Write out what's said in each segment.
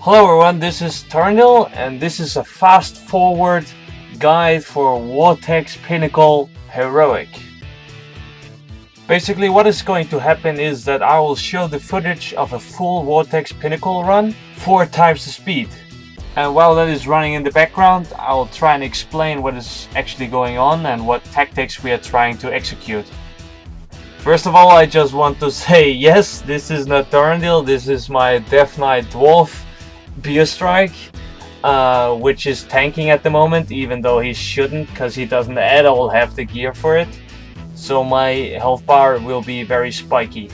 Hello everyone, this is Tarnil, and this is a fast-forward guide for Vortex Pinnacle Heroic. Basically what is going to happen is that I will show the footage of a full Vortex Pinnacle run 4 times the speed. And while that is running in the background, I will try and explain what is actually going on and what tactics we are trying to execute. First of all, I just want to say yes, this is not Tarnil, this is my Death Knight Dwarf Beer Strike, which is tanking at the moment, even though he shouldn't, because he doesn't at all have the gear for it. So my health bar will be very spiky.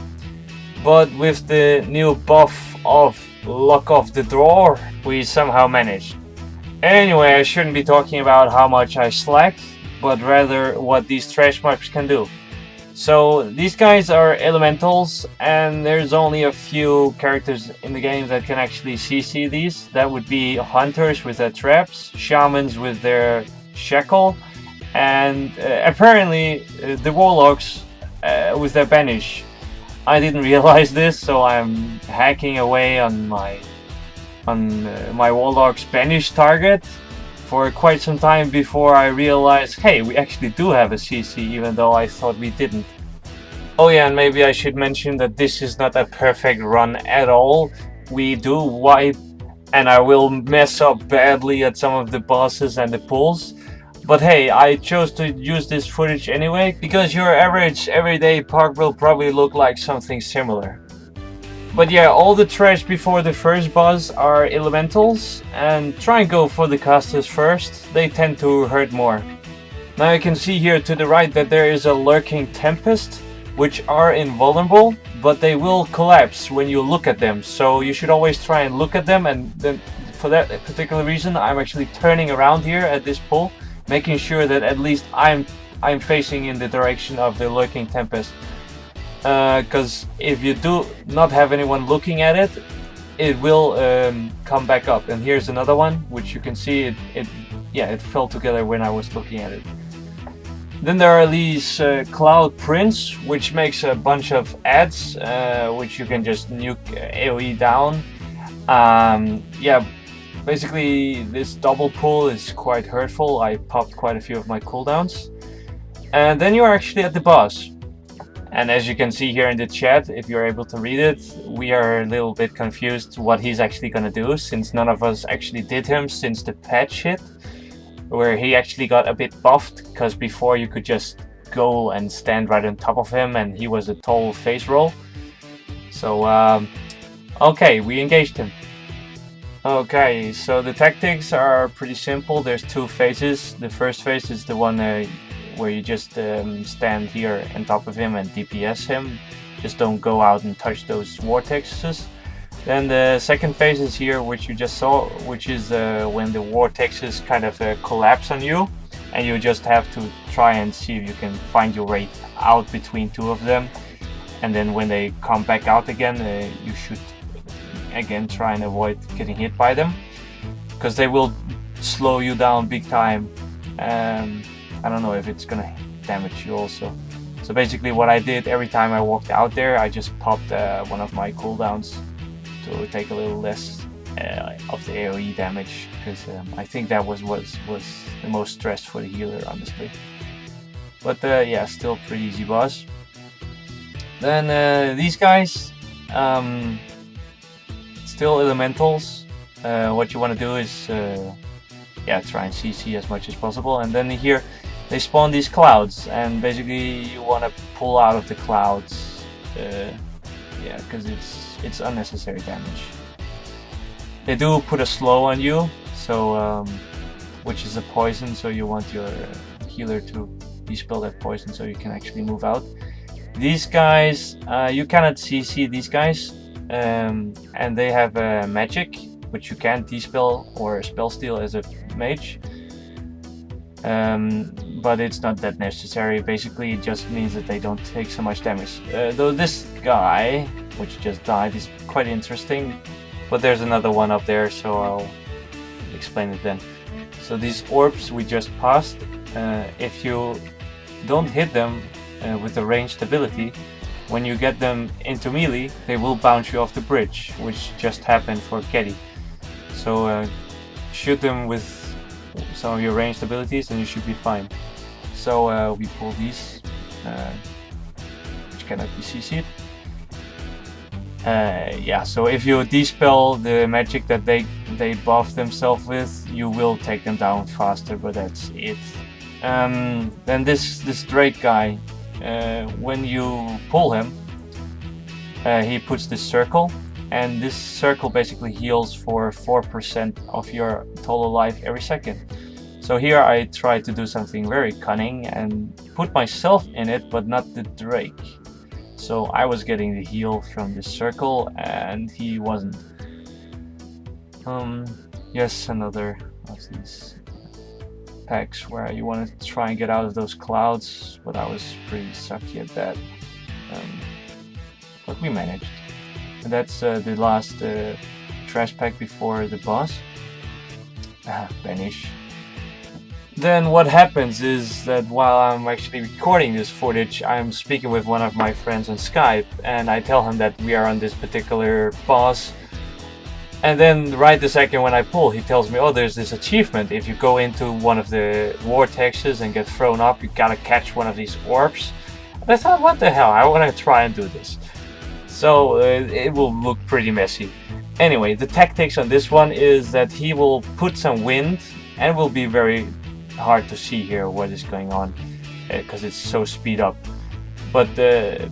But with the new buff of Luck of the Draw, we somehow managed. Anyway, I shouldn't be talking about how much I slack, but rather what these trash mobs can do. So these guys are elementals, and there's only a few characters in the game that can actually CC these. That would be hunters with their traps, shamans with their shackle, and apparently the warlocks with their banish. I didn't realize this, so I'm hacking away on my warlock's banish target for quite some time before I realized, hey, we actually do have a CC, even though I thought we didn't. Oh yeah, and maybe I should mention that this is not a perfect run at all. We do wipe, and I will mess up badly at some of the bosses and the pulls. But hey, I chose to use this footage anyway, because your average everyday park will probably look like something similar. But yeah, all the trash before the first boss are elementals, and try and go for the casters first, they tend to hurt more. Now you can see here to the right that there is a lurking tempest, which are invulnerable, but they will collapse when you look at them, so you should always try and look at them, and then for that particular reason I'm actually turning around here at this pull, making sure that at least I'm facing in the direction of the lurking tempest. Because if you do not have anyone looking at it, it will come back up. And here's another one, which you can see it fell together when I was looking at it. Then there are these cloud prints, which makes a bunch of ads, which you can just nuke AoE down. Basically this double pull is quite hurtful. I popped quite a few of my cooldowns. And then you're actually at the boss. And as you can see here in the chat, if you're able to read it, we are a little bit confused what he's actually gonna do, since none of us actually did him since the patch hit, where he actually got a bit buffed, because before you could just go and stand right on top of him and he was a total face roll. So okay, we engaged him. Okay, so the tactics are pretty simple. There's 2 phases. The first phase is the one where you just stand here on top of him and DPS him. Just don't go out and touch those vortexes. Then the second phase is here, which you just saw, which is when the vortexes kind of collapse on you, and you just have to try and see if you can find your way out between 2 of them. And then when they come back out again, you should again try and avoid getting hit by them, because they will slow you down big time. I don't know if it's gonna damage you also. So basically what I did every time I walked out there, I just popped one of my cooldowns to take a little less of the AoE damage, because I think that was the most stress for the healer, honestly. But yeah, still pretty easy boss. Then these guys, still elementals. What you want to do is try and CC as much as possible, and then here they spawn these clouds, and basically you want to pull out of the clouds, because it's unnecessary damage. They do put a slow on you, so which is a poison, so you want your healer to dispel that poison so you can actually move out. These guys, you cannot CC these guys, and they have magic, which you can't dispel or spell steal as a mage. But it's not that necessary. Basically it just means that they don't take so much damage. Though this guy, which just died, is quite interesting, but there's another one up there, so I'll explain it then. So these orbs we just passed, if you don't hit them with the ranged ability, when you get them into melee, they will bounce you off the bridge, which just happened for Ketty. So shoot them with some of your ranged abilities and you should be fine. So we pull these, which cannot be CC'd. Yeah, so if you dispel the magic that they buff themselves with, you will take them down faster, but that's it. Then this Drake guy, when you pull him, he puts this circle, and this circle basically heals for 4% of your total life every second. So here I try to do something very cunning and put myself in it, but not the Drake. So I was getting the heal from this circle and he wasn't. Yes, another of these packs where you want to try and get out of those clouds, but I was pretty sucky at that. But we managed. And that's the last trash pack before the boss. Banish. Then what happens is that while I'm actually recording this footage, I'm speaking with one of my friends on Skype, and I tell him that we are on this particular boss. And then right the second when I pull, he tells me, oh, there's this achievement. If you go into one of the vortexes and get thrown up, you gotta catch one of these orbs. And I thought, what the hell, I wanna try and do this. So it will look pretty messy. Anyway, the tactics on this one is that he will put some wind, and it will be very hard to see here what is going on because it's so speed up. But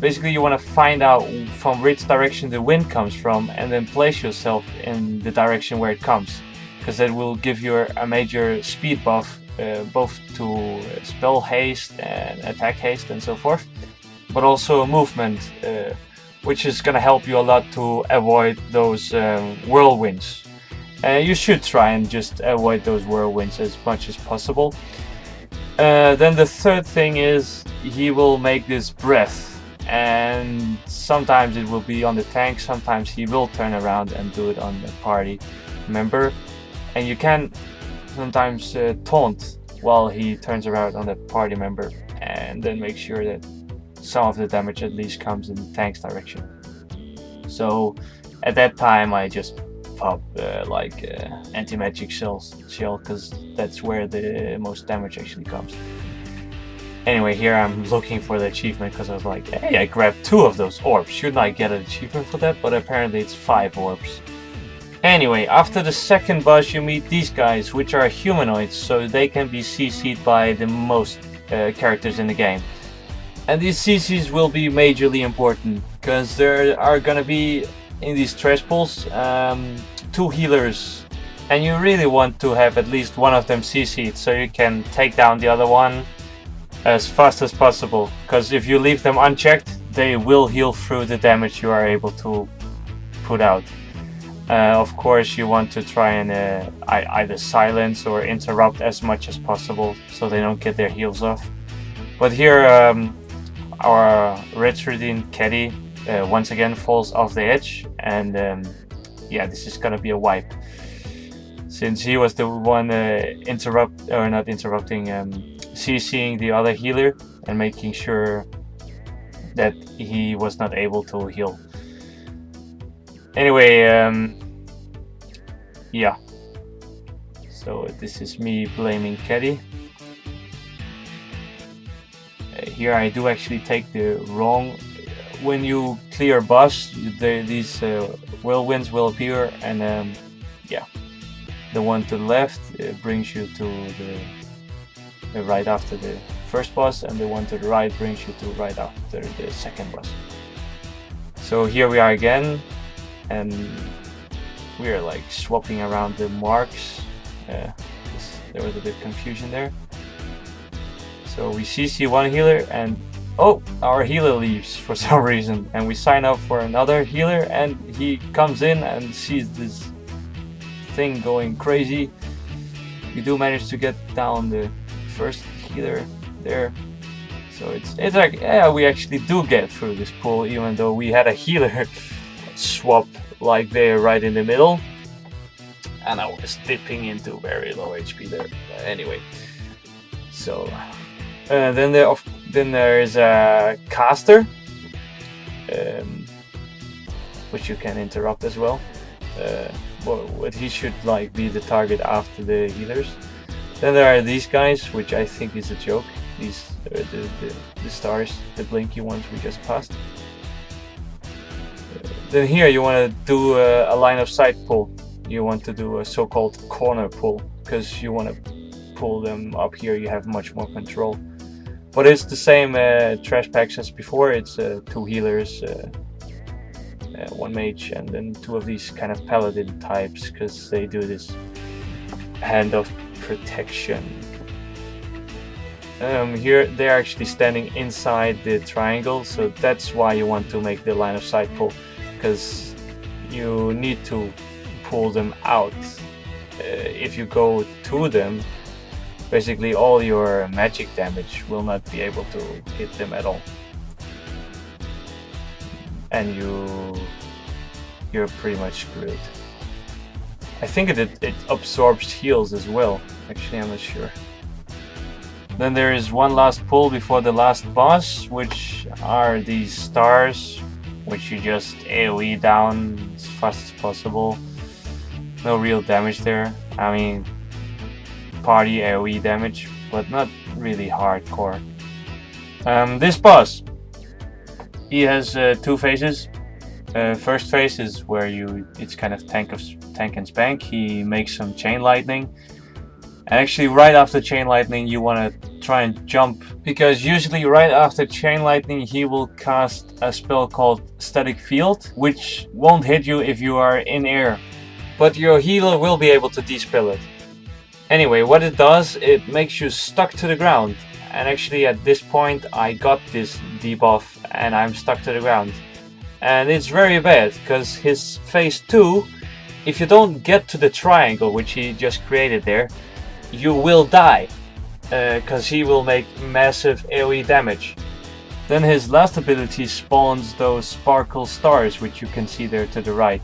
basically you want to find out from which direction the wind comes from and then place yourself in the direction where it comes, because that will give you a major speed buff, both to spell haste and attack haste and so forth, but also movement, which is going to help you a lot to avoid those whirlwinds. You should try and just avoid those whirlwinds as much as possible. Then the third thing is he will make this breath, and sometimes it will be on the tank, sometimes he will turn around and do it on the party member. And you can sometimes taunt while he turns around on the party member, and then make sure that some of the damage at least comes in the tank's direction. So at that time I just pop anti-magic shell, because that's where the most damage actually comes. Anyway, here I'm looking for the achievement because I was like, hey, I grabbed 2 of those orbs, shouldn't I get an achievement for that? But apparently it's 5 orbs. Anyway, after the second boss you meet these guys, which are humanoids, so they can be CC'd by the most characters in the game. And these CCs will be majorly important, because there are gonna be in these trash pools 2 healers, and you really want to have at least one of them CC'd so you can take down the other one as fast as possible, because if you leave them unchecked they will heal through the damage you are able to put out. Of course you want to try and either silence or interrupt as much as possible so they don't get their heals off. But here our Retrodine Caddy once again falls off the edge, and yeah, this is gonna be a wipe, since he was the one CCing the other healer and making sure that he was not able to heal. Anyway, yeah, so this is me blaming Caddy. Here I do actually take the wrong. When you clear boss, these whirlwinds will appear, and yeah, the one to the left brings you to the right after the first boss, and the one to the right brings you to right after the second boss. So here we are again, and we are like swapping around the marks. There was a bit of confusion there. So we CC one healer, and oh, our healer leaves for some reason, and we sign up for another healer, and he comes in and sees this thing going crazy. We do manage to get down the first healer there, so it's like, yeah, we actually do get through this pool, even though we had a healer swap like there right in the middle, and I was dipping into very low HP there. But anyway, so then there is a caster, which you can interrupt as well. what he should like be the target after the healers. Then there are these guys, which I think is a joke. These the stars, the blinky ones we just passed. Then here you want to do a line of sight pull. You want to do a so-called corner pull, because you want to pull them up here. You have much more control. But it's the same trash packs as before. It's 2 healers, 1 mage, and then 2 of these kind of paladin types, because they do this hand of protection. Here they're actually standing inside the triangle, so that's why you want to make the line of sight pull, because you need to pull them out. If you go to them, basically all your magic damage will not be able to hit them at all, and you're pretty much screwed. I think it absorbs heals as well. Actually, I'm not sure. Then there is one last pull before the last boss, which are these stars, which you just AoE down as fast as possible. No real damage there. I mean, party AoE damage, but not really hardcore. This boss, he has 2 phases. First phase is where it's kind of tank and spank. He makes some chain lightning. And actually right after chain lightning you want to try and jump, because usually right after chain lightning he will cast a spell called static field, which won't hit you if you are in air, but your healer will be able to dispel it. Anyway, what it does, it makes you stuck to the ground, and actually at this point I got this debuff and I'm stuck to the ground. And it's very bad, because his phase 2, if you don't get to the triangle which he just created there, you will die, because he will make massive AoE damage. Then his last ability spawns those sparkle stars, which you can see there to the right.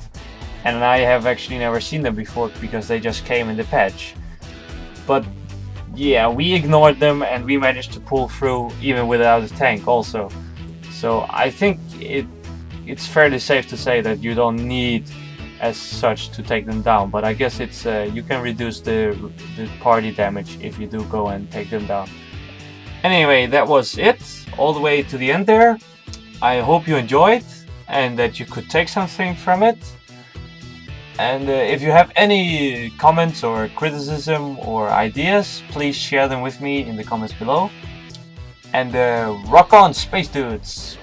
And I have actually never seen them before, because they just came in the patch. But yeah, we ignored them and we managed to pull through even without a tank also. So I think it's fairly safe to say that you don't need as such to take them down, but I guess it's you can reduce the party damage if you do go and take them down. Anyway, that was it all the way to the end there. I hope you enjoyed and that you could take something from it. And if you have any comments or criticism or ideas, please share them with me in the comments below. And rock on, space dudes!